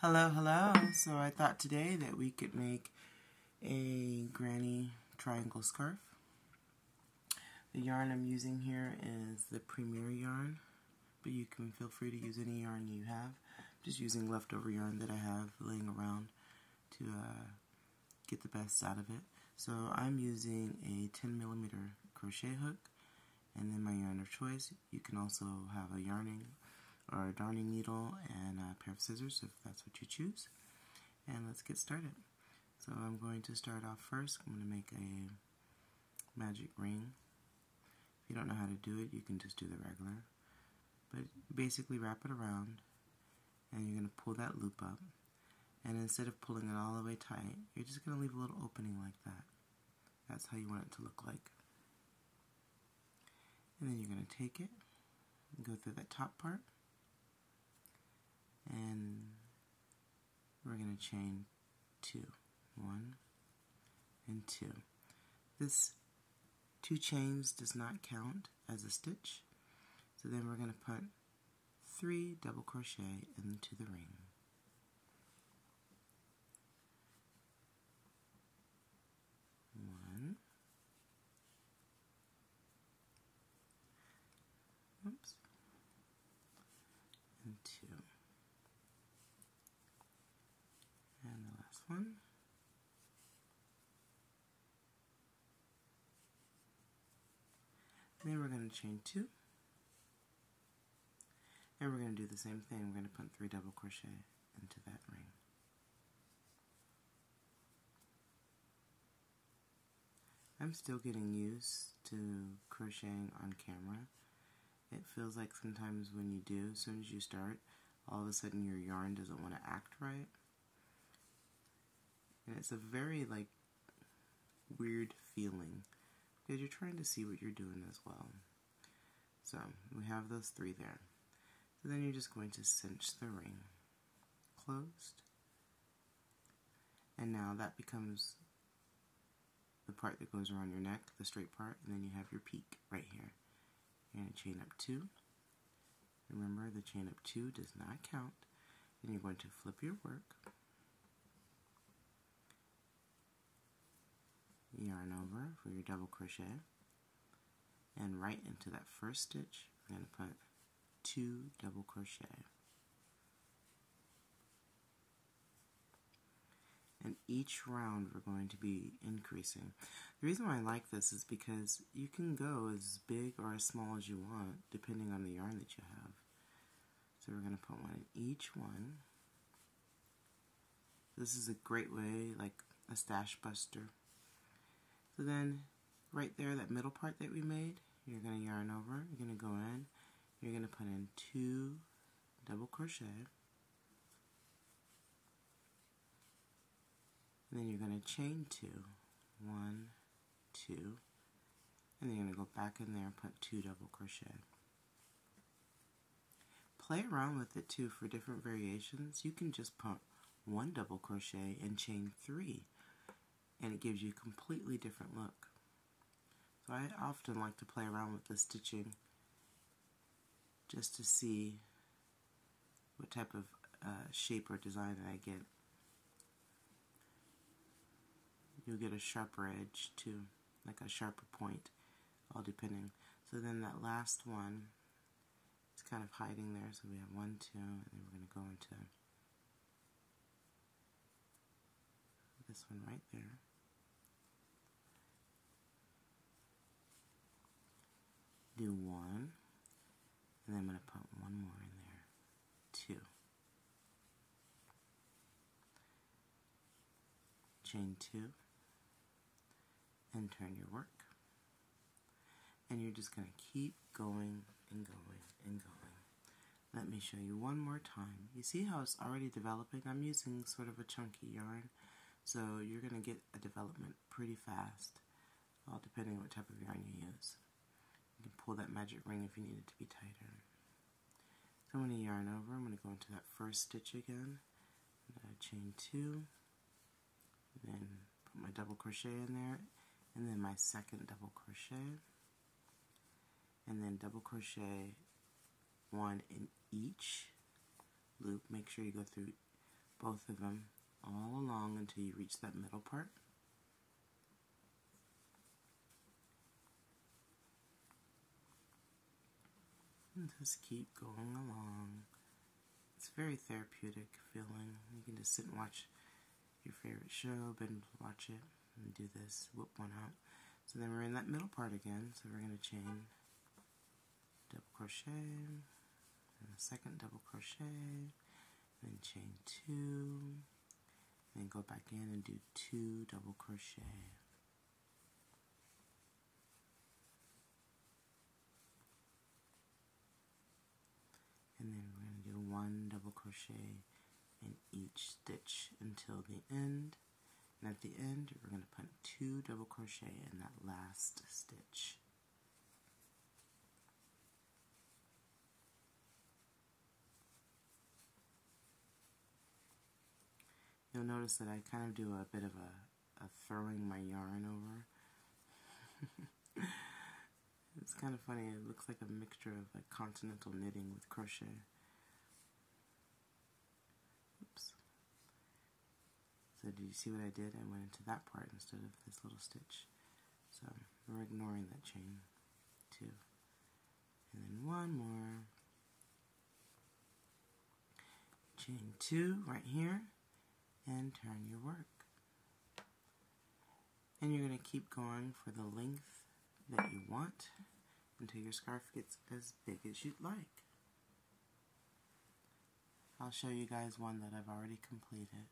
Hello, hello. So I thought today that we could make a granny triangle scarf. The yarn I'm using here is the Premier yarn, but you can feel free to use any yarn you have. I'm just using leftover yarn that I have laying around to get the best out of it. So I'm using a 10mm crochet hook and then my yarn of choice. You can also have a yarning or a darning needle and a pair of scissors if that's what you choose. And let's get started. So I'm going to start off first. I'm going to make a magic ring. If you don't know how to do it, you can just do the regular. But basically wrap it around and you're going to pull that loop up. And instead of pulling it all the way tight, you're just going to leave a little opening like that. That's how you want it to look like. And then you're going to take it and go through that top part. And we're going to chain 2. 1 and 2. This 2 chains does not count as a stitch. So then we're going to put 3 double crochet into the ring. Oops. And 2. And the last one. And then we're going to chain 2. And we're going to do the same thing. We're going to put 3 double crochet into that ring. I'm still getting used to crocheting on camera. It feels like sometimes when you do, as soon as you start, all of a sudden your yarn doesn't want to act right. And it's a very weird feeling because you're trying to see what you're doing as well. So we have those 3 there. So then you're just going to cinch the ring closed. And now that becomes the part that goes around your neck, the straight part, and then you have your peak right here. You're going to chain up 2. Remember, the chain up 2 does not count. Then you're going to flip your work, yarn over for your double crochet, and right into that first stitch, we're going to put 2 double crochet. And each round we're going to be increasing. The reason why I like this is because you can go as big or as small as you want depending on the yarn that you have. So we're going to put one in each one. This is a great way, like a stash buster. So then right there, that middle part that we made, you're going to yarn over, you're going to go in, you're going to put in 2 double crochet. And then you're going to chain 2, 1, 2, and then you're going to go back in there and put 2 double crochet. Play around with it too for different variations. You can just put 1 double crochet and chain 3, and it gives you a completely different look. So I often like to play around with the stitching just to see what type of shape or design that I get. You'll get a sharper edge too, like a sharper point, all depending. So then that last one is kind of hiding there, so we have 1, 2, and then we're going to go into this one right there. Do 1, and then I'm going to put 1 more in there, 2. Chain 2. And turn your work, and you're just going to keep going and going and going. Let me show you one more time. You see how it's already developing? I'm using sort of a chunky yarn, so you're going to get a development pretty fast, all depending on what type of yarn you use. You can pull that magic ring if you need it to be tighter. So I'm going to yarn over. I'm going to go into that first stitch again. I'm going to chain 2, then put my double crochet in there, and then my second double crochet, and then double crochet 1 in each loop. Make sure you go through both of them all along until you reach that middle part. And just keep going along. It's very therapeutic feeling. You can just sit and watch your favorite show, binge watch it, and do this, whip one out. So then we're in that middle part again, so we're going to chain, double crochet, and a second double crochet, then chain 2, then go back in and do 2 double crochet. And then we're going to do 1 double crochet in each stitch until the end. And at the end, we're going to put 2 double crochet in that last stitch. You'll notice that I kind of do a bit of a throwing my yarn over. It's kind of funny. It looks like a mixture of like continental knitting with crochet. Oops. So did you see what I did? I went into that part instead of this little stitch. So we're ignoring that chain 2. And then 1 more. Chain 2 right here. And turn your work. And you're going to keep going for the length that you want until your scarf gets as big as you'd like. I'll show you guys one that I've already completed.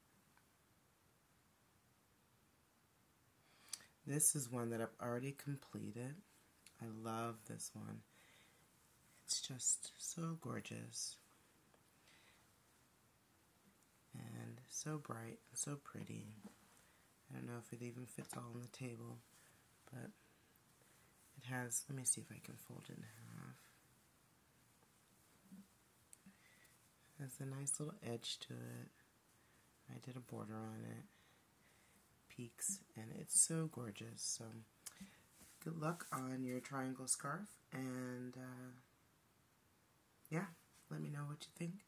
This is one that I've already completed. I love this one. It's just so gorgeous. And so bright and so pretty. I don't know if it even fits all on the table, but it has, let me see if I can fold it in half. It has a nice little edge to it. I did a border on it. Peaks, and it's so gorgeous. So good luck on your triangle scarf, and yeah, let me know what you think.